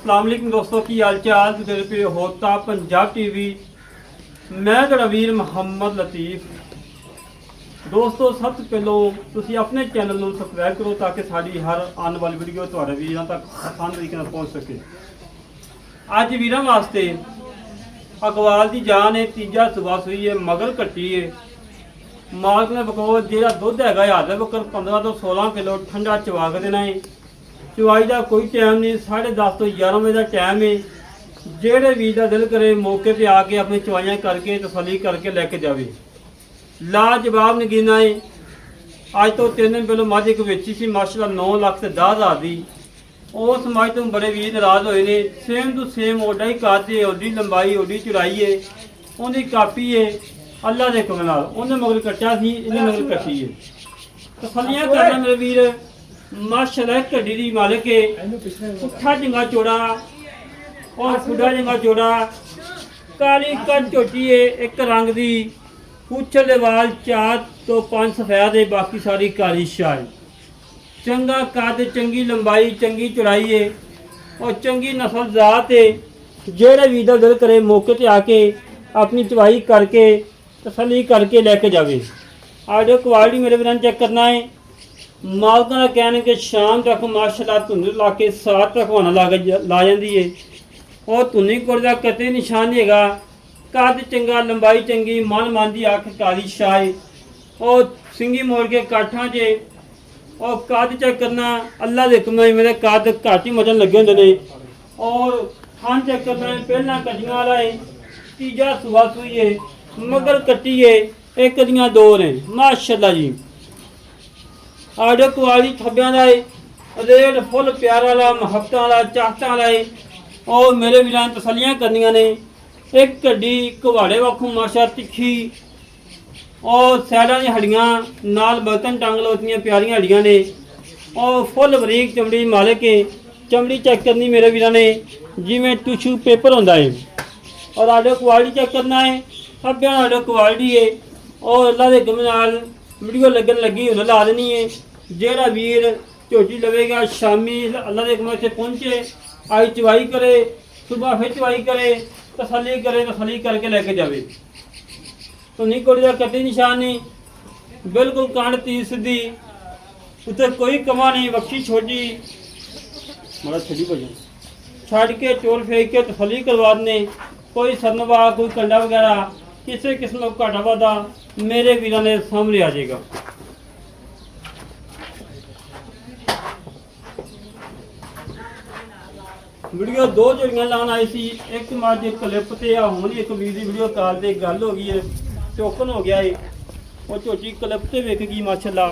अस्सलाम वालेकुम दोस्तों की हाल चाल तुझे पे होता पंजाब टीवी मैं रणवीर मोहम्मद लतीफ दोस्तों सब तो पहलों तुसी अपने चैनल ਨੂੰ ਸਬਸਕ੍ਰਾਈਬ ਕਰੋ ਤਾਂ ਕਿ ਸਾਡੀ ਹਰ ਆਉਣ ਵਾਲੀ ਵੀਡੀਓ ਤੁਹਾਡੇ ਵੀਰਾਂ ਤੱਕ ਆਸਾਨ ਤਰੀਕੇ ਨਾਲ ਪਹੁੰਚ ਸਕੇ। ਅੱਜ ਵੀਰਾਂ ਵਾਸਤੇ ਅਕਵਾਲ ਦੀ ਜਾਨ ਹੈ ਤੀਜਾ ਸੂਬਾ ਸੂਈ ਹੈ ਮਗਰ ਕੱਟੀ ਹੈ ਮਾਲਕ ਨੇ ਬਕੋ ਜਿਹੜਾ ਦੁੱਧ ਹੈਗਾ ਯਾਦ ਹੈ ਬਕਰ 15 ਤੋਂ 16 ਕਿਲੋ ਠੰਡਾ ਚਵਾ ਕੇ ਦੇਣਾ ਹੈ। ਚਵਾਈ ਦਾ ਕੋਈ ਟਾਈਮ ਨਹੀਂ 10:30 ਤੋਂ 11 ਵਜੇ ਦਾ ਟਾਈਮ ਹੈ। ਜਿਹੜੇ ਵੀਰ ਦਾ ਦਿਲ ਕਰੇ ਮੌਕੇ ਤੇ ਆ ਕੇ ਆਪਣੀ ਚਵਾਈਆਂ ਕਰਕੇ ਤਸੱਲੀ ਕਰਕੇ ਲੈ ਕੇ ਜਾਵੇ। ਲਾਜਵਾਬ ਨਗੀਨਾ ਹੈ। ਅੱਜ ਤੋਂ 3 ਦਿਨ ਪਹਿਲਾਂ ਮੱਝ ਇੱਕ ਵੇਚੀ ਸੀ ਮਾਸ਼ਾਅੱਲਾ 9 ਲੱਖ ਤੇ 10,000 ਦੀ। ਉਸ ਮੱਝ ਤੋਂ ਬੜੇ ਵੀਰ ਨਾਰਾਜ਼ ਹੋਏ ਨੇ। ਸੇਮ ਟੂ ਸੇਮ ਓਡਾ ਹੀ ਕੱਦ ਹੈ ਓਡੀ ਲੰਬਾਈ ਓਡੀ ਚੌੜਾਈ ਹੈ ਉਹਦੀ ਕਾਪੀ ਹੈ ਅੱਲਾ ਦੇ ਹੁਕਮ ਨਾਲ। ਉਹਨੇ ਮਗਰ ਕੱਟਿਆ ਸੀ ਇਹਨੇ ਮਗਰ ਕੱਟੀ ਹੈ। ਤਸੱਲੀਆਂ ਕਰਨਾ ਮੇਰੇ ਵੀਰ माशाल्लाह कड़ी दी मालिक है। पुट्ठा जंगा चौड़ा और खुदा जंगा चौड़ा काली कद झोटी है एक रंग दी पूछल दे वाल 4 तो 5 सफेद है बाकी सारी काली शाय। चंगा कद चंगी लंबाई चंगी चौड़ाई है और चंगी नस्ल जात है। जेड़े वीर दा दिल करे मौके ते आके अपनी चवाई करके तसल्ली करके लेके जावे। आडियो क्वालिटी मेरे वीरां चेक करना है। मालक का कहना कि शाम तक माशाल्लाह धुंध ला के 7 तक होना ला जाती है और धुनी कोड़ का कते निशान नहीं है। कद चंगा लंबाई चंगी मन मानती अख काली शाय और सिंगी मोड़ के काठा च और कद चेक करना अल्लाह के हुक्म मेरे कद घट ही मजन लगे होंगे और खान चेक करना पहला कटियां वाला है तीजा सुबह सूई है मगर कट्टी है एक दियाँ 2 ने माशाल्लाह जी। आडियो क्वालिटी थब्बियां दा है रेट फुल प्यार वाला मुहब्बत वाला चाहता वाला है और मेरे वीरां तसलियां करनियां ने। एक कड्डी घवाड़े वाखों माशा तिखी और सैडां दी हड्डियां नाल बर्तन टांग लोतियां प्यारियां हड्डियां ने और फुल बरीक चमड़ी मालिक है। चमड़ी चेक करनी मेरे वीरां ने जिवें टिशू पेपर होंदा है और आडियो क्वालिटी चेक करना है थब्बियां आडियो क्वालिटी है और अल्लाह दे हुक्म नाल वीडियो लगन लगी हुन ला देनी है। जेड़ा वीर झोटी लवेगा शामी अल्लाह के हुक्म से पहुँचे आई चवाई करे सुबह फिर चवाई करे तसल्ली करके लेके जावे। तो नहीं कोई का कटी निशान नहीं बिल्कुल कांड तीर सीधी उतर कोई कमा नहीं बख्शी छोटी मरा छड़ी भजन छड़ के चोल फेंक के तसल्ली करवा देने। कोई सरनवा कोई कंडा वगैरह किसी किस्म का घाटा वादा मेरे वीरों ने सामने आ जाएगा। वीडियो 2 जोड़ियां लाने आई सी एक मझ क्लिप से हुण एक वीर की वीडियो कॉल से गल हो गई है टोकन हो गया है और झोटी क्लिप से विक गई माशाल्लाह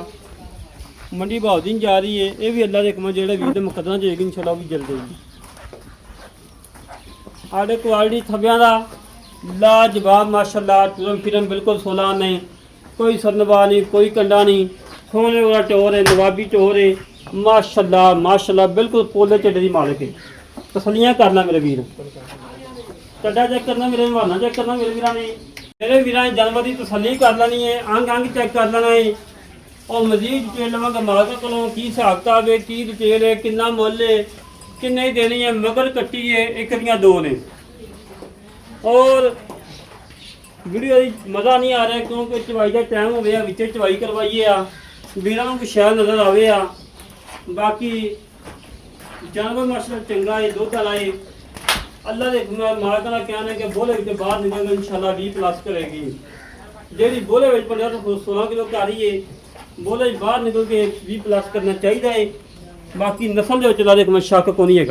मंडी भाव दी जा रही है। ये भी अल्लाह के हुक्म जेड़े वीर दे मुकद्दर जाएगी इंशाल्लाह भी जल जाएगी। आडे क्वालिटी थब्बियां दा लाजवाब माशाल्लाह टुरन फिरन बिल्कुल सोला नहीं कोई सरनवा नहीं कोई कंडा नहीं सोने वाला टोर है नवाबी टोर है माशाल्लाह माशाल्लाह बिल्कुल पोले चढ़े दी मालिक है। तसलियां करना मेरे वीर कड्डा चेक करना मेरे हवाना चेक करना मेरे वीर ने मेरे वीर जानवर की तसली कर लेनी है अंग अंग चेक कर लेना है और मजीद डिटेल लवांगा मालक को की हिसाब किताब है की डिटेल है कितना मुल है किन्ने देनी है मगर कट्टी है एक दियाँ 2 ने और वीडियो मज़ा नहीं आ रहा क्योंकि चवाई का टाइम हो गया विच चवाई करवाइए वीरों को शायद नज़र आवे। बाकी जानवर माशाल्लाह चंगा है दुध वाला है अल्लाह के मालक का कहना है कि बोले के बाहर निकल इंशाल्लाह 20+ करेगी। जी बोले 15 तो 16 किलो कर रही है बोले बाहर निकल के 20+ करना चाहिए है। बाकी नस्ल के अल्लाह के शक को नहीं है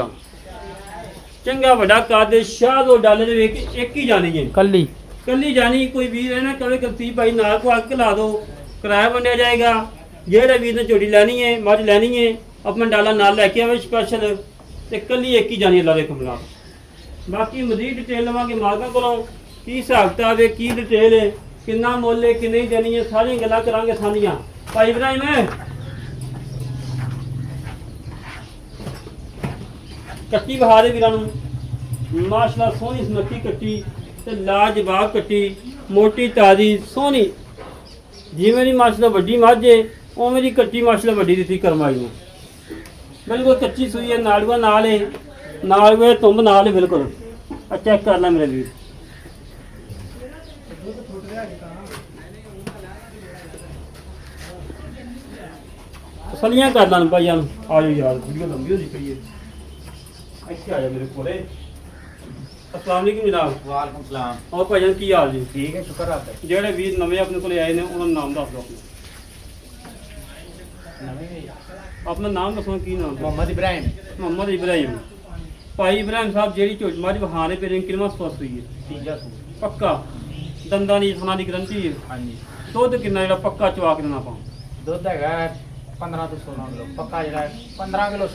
चंगा बड़ा कद शाह डाले एक ही जानी है कली जानी। कोई वीर है ना कभी कभी भाई नाल को आके ला दो किराया वंडिया जाएगा। जेड़े वीर ने झोटी लैनी है मझ लैनी है अपना डाला नाल लैके आवे स्पैशल तो कली एक ही जानी अल्लाह के हुक्म नाल। बाकी मजीद डिटेल लवांगे मालकां कोलों की हिसाब किताब है की डिटेल है कितना मुल है कि नहीं देनी है सारी गल्लां करांगे सानियां। भाई इब्राहिम कट्टी बहारे वीरां नूं माशाल्लाह सोहनी सुनक्खी कट्टी ते लाजवाब कट्टी मोटी ताजी सोहनी जिवें दी माशाल्लाह वड्डी मझ है उवें दी कट्टी माशाल्लाह वड्डी दित्ती करमाई ने बिल्कुल कच्ची सूई है नाड़ुआ नाल है ਨਾਲ ਵੇ ਤੁੰਬ ਨਾਲ ਹੀ ਬਿਲਕੁਲ ਆ ਚੈੱਕ ਕਰ ਲੈ ਮੇਰੇ ਵੀਰ ਤਸਲੀਆਂ ਕਰ ਲੈਣ ਭਾਈਆਂ ਨੂੰ ਆ ਜਾਓ ਯਾਰ ਵੀਡੀਓ ਲੰਬੀ ਹੋ ਪਈ ਹੈ ਇੱਥੇ ਆ ਜਾ ਮੇਰੇ ਕੋਲੇ अस्सलाम वालेकुम जनाब वालेकुम सलाम और भाईजान की हाल जी ठीक है शुक्र आपका ਜਿਹੜੇ ਵੀਰ ਨਵੇਂ ਆਪਣੇ ਕੋਲੇ ਆਏ ਨੇ ਉਹਨਾਂ ਦਾ ਨਾਮ ਦੱਸ ਦਿਓ ਆਪਣਾ ਨਾਮ ਦੱਸੋ ਕੀ ਨਾਮ ਹੈ मोहम्मद इब्राहिम ਮੁਹੰਮਦ ਇਬਰਾਹਿਮ ਭਾਈ ਇਬਰਾਹਿਮ ਸਾਹਿਬ ਜਿਹੜੀ ਝੋਜ ਮੱਝ ਵਹਾਣੇ ਪੇ ਕਿੰਨਾ ਸਵਸਥ ਹੋਈ ਹੈ तीजा सूट ਪੱਕਾ ਦੰਦਾਂ ਦੀ ਥਣਾ ਦੀ ਗਰੰਟੀ ਹੈ हाँ जी ਦੁੱਧ ਕਿੰਨਾ ਜਿਹੜਾ ਪੱਕਾ ਚਵਾ ਕੇ ਦੇਣਾ ਆਪਾਂ दुध है 15 to 16 किलो पक्का जरा 15 किलो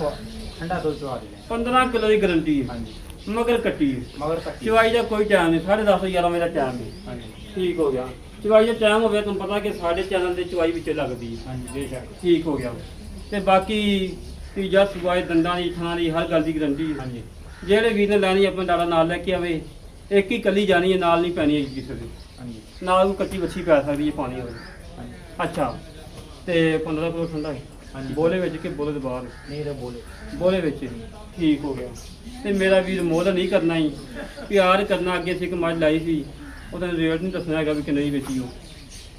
ठंडा दूध चवा देंगे 15 ਕਿਲੋ ਦੀ ਗਰੰਟੀ ਹੈ हाँ जी ਮਗਰ ਕੱਟੀ ਹੈ मगर कच्ची ਚਵਾਈ ਦਾ ਕੋਈ ਟਾਈਮ ਨਹੀਂ 10:30 11 ਵਜੇ ਦਾ ਟਾਈਮ ਹੈ हाँ जी ਠੀਕ ਹੋ ਗਿਆ ਚਵਾਈ ਦਾ ਟਾਈਮ ਹੋਵੇ ਤੁਹਾਨੂੰ ਪਤਾ ਕਿ ਸਾਡੇ ਚੈਨਲ ਦੇ ਚਵਾਈ ਵਿੱਚੋਂ ਲੱਗਦੀ ਹੈ हाँ जी बेशक ਠੀਕ ਹੋ ਗਿਆ ਤੇ ਬਾਕੀ ਤੀਜਾ ਸੂਆਏ ਦੰਦਾਂ ਦੀ ਥਾਂ ਦੀ ਹਰ ਗੱਲ ਦੀ ਗਰੰਟੀ हाँ ਹੈ जी ਜਿਹੜੇ ਵੀਰ ਨੇ ਲੈਣੀ ਆਪਣਾ ਡਾਲਾ ਨਾਲ ਲੈ ਕੇ ਆਵੇ ਇੱਕ ਹੀ ਕੱਲੀ ਜਾਣੀ ਹੈ ਨਾਲ ਨਹੀਂ ਪੈਣੀ ਹੈ ਕਿਸੇ ਦੀ हाँ जी ਨਾਲ ਕੋਈ ਕੱਚੀ ਵੱਛੀ ਪੈ ਸਕਦੀ ਹੈ ਪਾਣੀ ਹੋਵੇ हाँ जी ਅੱਛਾ ਤੇ 15 ਕਿਲੋ ਠੰਡਾ ਹੈ हाँ जी ਬੋਲੇ ਵਿੱਚ ਕਿ ਬੋਲੇ ਦੇ ਬਾਹਰ नहीं तो बोले ਬੋਲੇ ਵਿੱਚ ਠੀਕ ਹੋ ਗਿਆ ਤੇ ਮੇਰਾ ਵੀਰ ਮੁੱਲ ਨਹੀਂ ਕਰਨਾ ਹੀ ਪਿਆਰ ਕਰਨਾ ਅੱਗੇ ਸੀ ਇੱਕ ਮੱਝ ਲਾਈ ਸੀ ਉਹਦਾ ਰੇਟ ਨਹੀਂ ਦੱਸਣਾ ਹੈਗਾ ਵੀ ਕਿੰਨੇ ਦੀ ਵੇਚੀ ਉਹ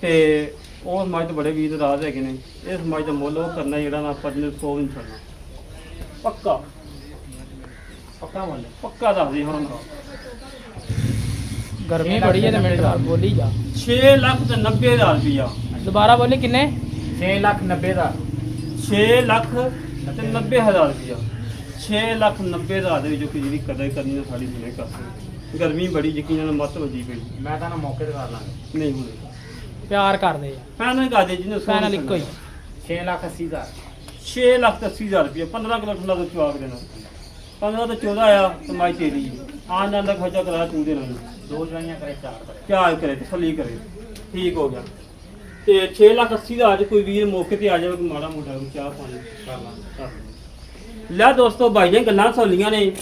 ਤੇ ਉਹ ਮੱਝ ਤੋਂ ਬੜੇ ਵੀਰ ਰਾਜ ਹੈਗੇ ਨੇ ਇਸ ਮੱਝ ਦਾ ਮੁੱਲ ਉਹ ਕਰਨਾ ਜਿਹੜਾ ਨਾ ਆਪਾਂ ਜਿਹਨੇ 100 ਨਹੀਂ ਛੱਡਣਾ ਪੱਕਾ पक्का बोले ਪੱਕਾ ਦੱਸ ਦੇ ਹੁਣ गर्मी बड़ी है तो मिनट बाद बोली जा 6,90,000 ਰੁਪਇਆ दोबारा बोली किन्ने 6,90,000 6,90,000 ਰੁਪਇਆ 6,90,000 ਦੇ ਵਿੱਚੋਂ ਜਿਹੜੀ ਕਦਰ ਕਰਨੀ ਹੈ ਸਾਡੀ ਜਿਵੇਂ ਕਰ ਸਕਦੇ ਗਰਮੀ ਬੜੀ ਯਕੀਨ ਨਾਲ ਮੱਤ ਵੱਜੀ ਪਈ मैं तो ना मौके ते कर लांगे ਨਹੀਂ ਹੁੰਦੀ प्यार कर दे ਫਾਈਨਲ ਕਰ ਦੇ ਜਿਹਨੇ फाइनल इको ही 6,80,000 6,80,000 ਰੁਪਇਆ 15 ਕਿਲੋ ਠੰਡਾ ਦੁੱਧ ਚਵਾ ਕੇ ਦੇਣਾ 15 ਤੋਂ 14 ਆਇਆ ਕਮਾਈ ਤੇਰੀ ਆਉਣ ਜਾਣ ਦਾ ਖਰਚਾ ਕਰਾ ਤੂੰ ਦੇ ਨਾਲ दो जवाइयां करे 4 करे ਚਾਰ ਕਰੇ ਤਸੱਲੀ ਕਰੇ ਠੀਕ ਹੋ ਗਿਆ ਤੇ 6,80,000 ਚ ਕੋਈ ਵੀਰ ਮੌਕੇ ਤੇ ਆ ਜਾਵੇ ਕੋਈ ਮਾੜਾ ਮੋਟਾ ਕੋਈ ਚਾਹ ਪਾਣੀ कर लांगे ਲੈ ਦੋਸਤੋ ਭਾਈ ਨੇ ਗੱਲਾਂ ਸੌਲੀਆਂ ਨੇ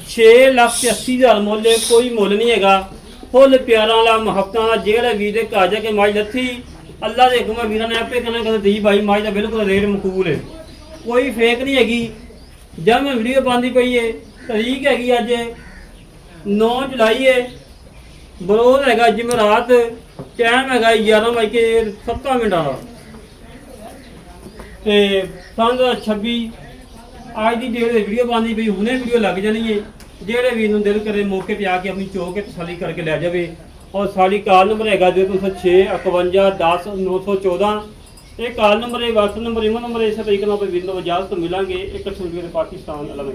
6,80,000 ਮੁੱਲ ਹੈ, ਕੋਈ ਮੁੱਲ ਨਹੀਂ ਹੈਗਾ ਫੁੱਲ ਪਿਆਰਾਂ ਵਾਲਾ ਮੁਹੱਬਤਾਂ ਵਾਲਾ ਜਿਹੜੇ ਵੀਰ ਦੇ ਘਰ ਜਾ ਕੇ ਮਾਝ ਲੱਥੀ ਅੱਲਾ ਦੇ ਹੁਕਮ ਵੀਰਾਂ ਨੇ ਆਪੇ ਕਹਿੰਦਾ ਕਹਿੰਦੇ ਦੀ ਭਾਈ ਮਾਝ ਦਾ ਬਿਲਕੁਲ ਰੇਟ ਮਕਬੂਲ ਹੈ ਕੋਈ ਫੇਕ ਨਹੀਂ ਹੈਗੀ ਜਦ ਮੈਂ ਵੀਡੀਓ ਪਾਉਂਦੀ ਪਈ ਹੈ ਤਰੀਕ ਹੈਗੀ ਅੱਜ 9 ਜੁਲਾਈ ਹੈ ਬਰੋਜ਼ ਹੈਗਾ ਜਮਰਾਤ ਟਾਈਮ ਹੈਗਾ 11:07 ਦਾ ਤੇ ਸੰਨ 26 ਅੱਜ ਦੀ ਡੇਟ ਦੇ ਵੀਡੀਓ ਪਾਉਂਦੀ ਪਈ ਹੁਣੇ ਵੀਡੀਓ ਲੱਗ ਜਾਣੀ ਹੈ ਜਿਹੜੇ ਵੀਰ ਨੂੰ ਦਿਲ ਕਰੇ ਮੌਕੇ ਤੇ ਆ ਕੇ ਆਪਣੀ ਚੋਕ ਕੇ ਤਸੱਲੀ ਕਰਕੇ ਲੈ ਜਾਵੇ ਔਰ ਸਾਡੀ ਕਾਲ ਨੰਬਰ ਹੈਗਾ 06 51 10 914 ਇਹ ਕਾਲ ਨੰਬਰ ਹੈ WhatsApp ਨੰਬਰ ਇਮੋ ਨੰਬਰ ਇਸੇ ਤਰੀਕੇ ਨਾਲ ਆਪਾਂ ਵੀਰ ਨੂੰ ਇਜਾਜ਼ਤ ਮਿਲਾਂਗੇ ਇੱਕ ਸੂਬੇ ਦੇ ਪਾਕਿਸਤਾਨ ਅਲੱਗ